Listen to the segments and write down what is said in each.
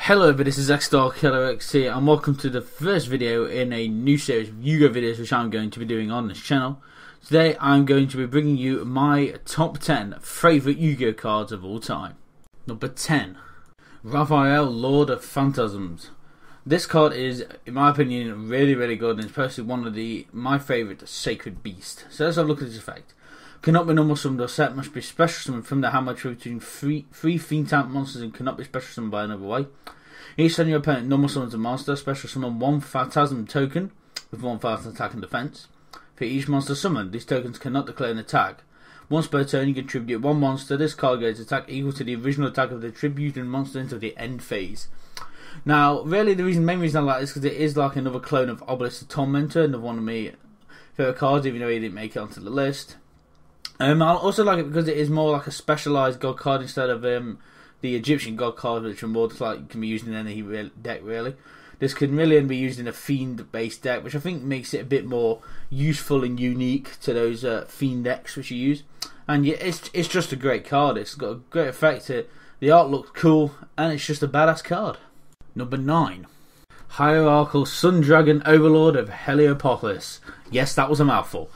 Hello everybody, this is XStarKillerX here and welcome to the first video in a new series of Yu-Gi-Oh videos which I'm going to be doing on this channel. Today I'm going to be bringing you my top 10 favourite Yu-Gi-Oh cards of all time. Number 10. Raphael, Lord of Phantasms. This card is, in my opinion, really good, and it's personally one of my favourite Sacred Beast. So let's have a look at this effect. Cannot be normal summoned or set, must be special summoned from the hand by between three fiend type monsters and cannot be special summoned by another way. Each time your opponent normal summons a monster, special summon one Phantasm token with 1,000 attack and defense. For each monster summoned, these tokens cannot declare an attack. Once per turn you contribute one monster, this card gains attack equal to the original attack of the tributed monster until the end phase. Now, really the main reason I like this is because it is like another clone of Obelisk the Tormentor, another one of my favourite cards, even though he didn't make it onto the list. I also like it because it is more like a specialised god card instead of the Egyptian god cards, which are more just like can be used in any deck really. This can really be used in a fiend based deck, which I think makes it a bit more useful and unique to those fiend decks which you use. And yeah, it's just a great card. It's got a great effect. The art looks cool, and it's just a badass card. Number 9. Hierarchical Sun Dragon Overlord of Heliopolis. Yes, that was a mouthful.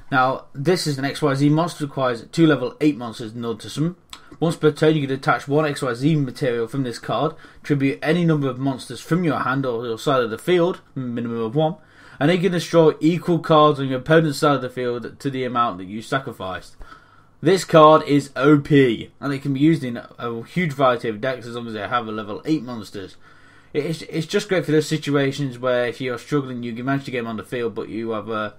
Now, this is an XYZ monster, requires 2 level 8 monsters in order to summon. Once per turn, you can attach one XYZ material from this card, tribute any number of monsters from your hand or your side of the field, minimum of 1, and they can destroy equal cards on your opponent's side of the field to the amount that you sacrificed. This card is OP, and it can be used in a huge variety of decks as long as they have a level 8 monsters. It's just great for those situations where if you're struggling, you can manage to get them on the field, but you have a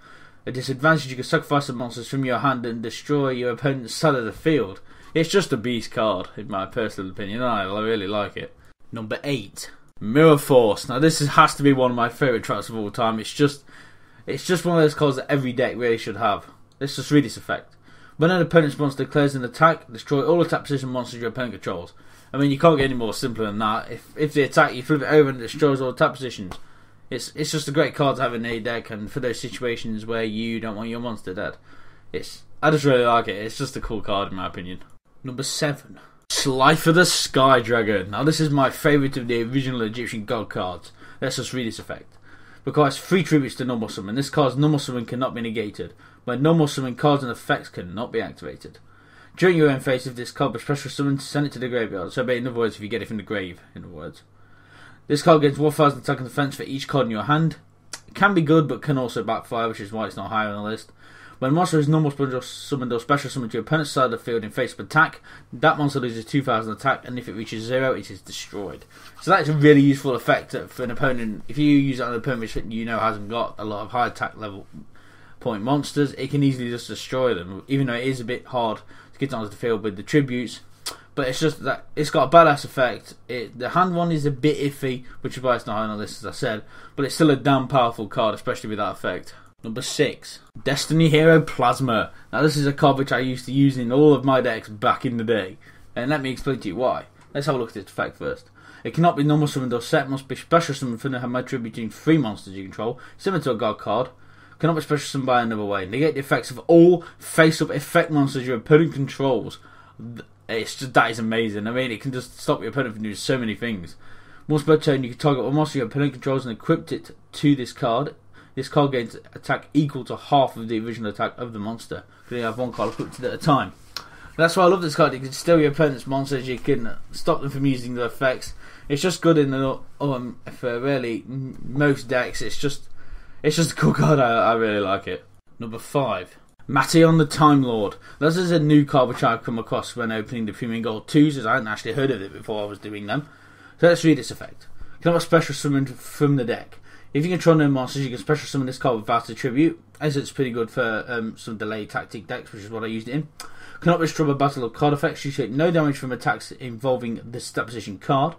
disadvantage. You can sacrifice the monsters from your hand and destroy your opponent's side of the field. It's just a beast card, in my personal opinion. I really like it. Number 8. Mirror Force. Now this has to be one of my favourite tracks of all time. It's just one of those cards that every deck really should have. Let's just read this effect. When an opponent's monster declares an attack, destroy all attack position monsters your opponent controls. I mean, you can't get any more simpler than that. If they attack, you flip it over and it destroys all attack positions. It's just a great card to have in a deck, and for those situations where you don't want your monster dead. I just really like it. It's just a cool card in my opinion. Number 7. Slifer the Sky Dragon. Now this is my favourite of the original Egyptian god cards. Let's just read this effect. Requires 3 tributes to normal summon. This card's normal summon cannot be negated. When normal summon, cards and effects cannot be activated. During your end phase, if this card was special summoned, send it to the graveyard. So in other words, if you get it from the grave, in other words. This card gains 1,000 attack and defense for each card in your hand. It can be good, but can also backfire, which is why it's not higher on the list. When a monster is normal summoned or special summoned to your opponent's side of the field in face-up attack, that monster loses 2,000 attack, and if it reaches 0, it is destroyed. So that's a really useful effect for an opponent. If you use it on an opponent which you know hasn't got a lot of high attack level point monsters, it can easily just destroy them, even though it is a bit hard to get onto the field with the tributes. But it's just that it's got a badass effect. The hand one is a bit iffy, which is why it's not high on the list, as I said. But it's still a damn powerful card, especially with that effect. Number 6. Destiny Hero Plasma. Now this is a card which I used to use in all of my decks back in the day. And let me explain to you why. Let's have a look at this effect first. It cannot be normal summoned or set, must be special summoned from the hand by tributing 3 monsters you control, similar to a god card. Cannot be special summoned by another way. Negate the effects of all face-up effect monsters your opponent controls. That is amazing. I mean, it can just stop your opponent from doing so many things. Once per turn, you can target one monster your opponent controls and equip it to this card. This card gains attack equal to half of the original attack of the monster. You have one card equipped at a time. That's why I love this card. You can steal your opponent's monsters. You can stop them from using the effects. It's just good in for really most decks. It's just a cool card. I really like it. Number 5. Mattion the Time Lord. This is a new card which I've come across when opening the Premium Gold 2s, as I hadn't actually heard of it before I was doing them. So let's read this effect. Cannot be special summoned from the deck. If you control no monsters, you can special summon this card without a tribute, as it's pretty good for some delay tactic decks, which is what I used it in. Cannot be destroyed by battle or card effects. You take no damage from attacks involving this stat position card.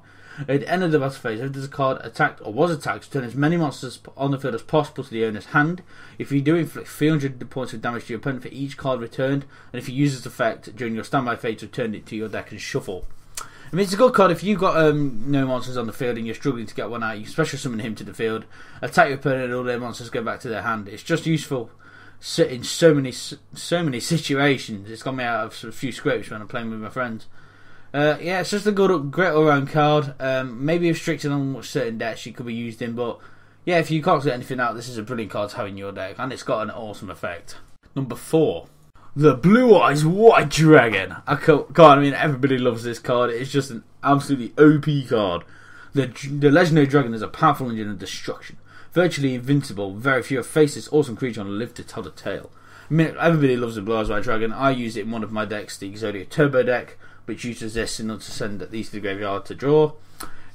At the end of the battle phase, if there's a card attacked or was attacked, turn as many monsters on the field as possible to the owner's hand. If you do, inflict 300 points of damage to your opponent for each card returned, and if you use this effect during your standby phase, return it to your deck and shuffle. I mean, it's a good card if you've got no monsters on the field and you're struggling to get one out. You can special summon him to the field, attack your opponent, and all their monsters go back to their hand. It's just useful in so many situations. It's got me out of a few scrapes when I'm playing with my friends. Yeah, it's just a great all-round card. Maybe restricted on what certain decks she could be used in, but yeah, if you can't get anything out, this is a brilliant card to have in your deck, and it's got an awesome effect. Number 4, the Blue Eyes White Dragon. I mean, everybody loves this card. It's just an absolutely OP card. The legendary dragon is a powerful engine of destruction, virtually invincible. Very few have faced this awesome creature and lived to tell the tale. I mean, everybody loves the Blue Eyes White Dragon. I use it in one of my decks, the Exodia Turbo deck, which uses this in order to send these to the graveyard to draw.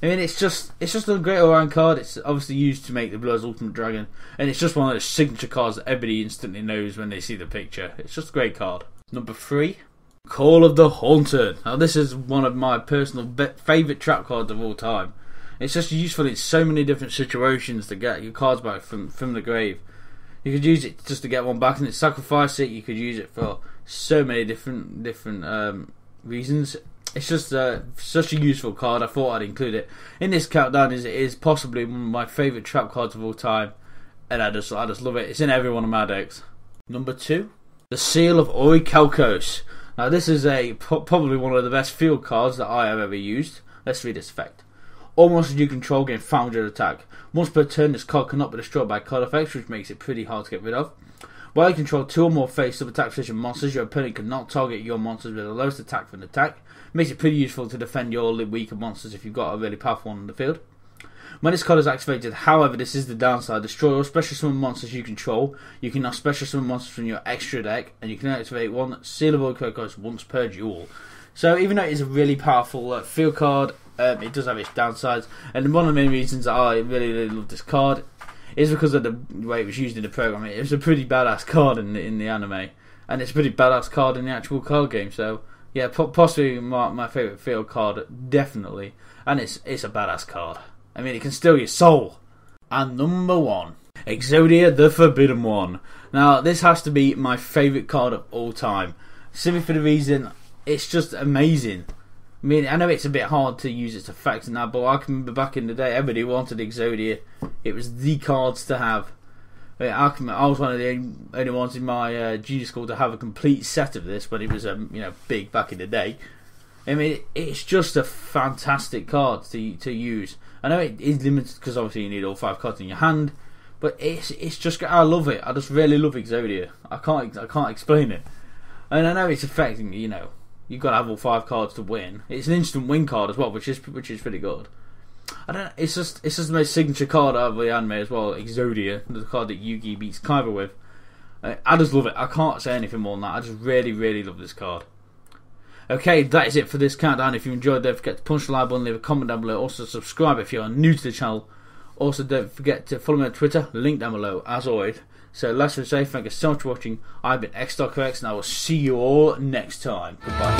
I mean, it's just a great all-round card. It's obviously used to make the Blue Eyes Ultimate Dragon, and it's just one of those signature cards that everybody instantly knows when they see the picture. It's just a great card. Number 3, Call of the Haunted. Now, this is one of my personal favourite trap cards of all time. It's just useful in so many different situations to get your cards back from the grave. You could use it just to get one back and then sacrifice it. You could use it for so many different reasons. It's just such a useful card. I thought I'd include it in this countdown, as it is possibly one of my favourite trap cards of all time, and I just love it. It's in every one of my decks. Number 2, the Seal of Orichalcos. Now, this is probably one of the best field cards that I have ever used. Let's read its effect. All monsters you control gain 500 attack. Once per turn, this card cannot be destroyed by card effects, which makes it pretty hard to get rid of. While you control 2 or more face-up attack position monsters, your opponent cannot target your monsters with the lowest attack for an attack. Makes it pretty useful to defend your weaker monsters if you've got a really powerful one on the field. When this card is activated, however, this is the downside. Destroy all special summon monsters you control. You can now special summon monsters from your extra deck, and you can activate one Seal of Orichalcos once per duel. So even though it is a really powerful field card, it does have its downsides, and one of the main reasons I really love this card is because of the way it was used in the program. It was a pretty badass card in the anime, and it's a pretty badass card in the actual card game. So yeah, possibly my favourite field card, definitely, and it's a badass card. I mean, it can steal your soul. And number 1, Exodia the Forbidden One. Now, this has to be my favourite card of all time, simply for the reason it's just amazing. I mean, I know it's a bit hard to use its effects and that, but I can remember back in the day, everybody wanted Exodia. It was the cards to have. I was one of the only ones in my junior school to have a complete set of this when it was big back in the day. I mean, it's just a fantastic card to use. I know it is limited because obviously you need all 5 cards in your hand, but it's just, I love it. I just really love Exodia. I can't explain it. And I know it's affecting, you've got to have all 5 cards to win. It's an instant win card as well, which is pretty good. I don't know. It's just the most signature card out of the anime as well. Exodia, the card that Yugi beats Kaiba with. I just love it. I can't say anything more than that. I just really love this card. Okay, that is it for this countdown. If you enjoyed, don't forget to punch the like button, leave a comment down below. Also subscribe if you are new to the channel. Also don't forget to follow me on Twitter, link down below as always. So last but say, thank you so much for watching. I've been X.X and I will see you all next time. Goodbye.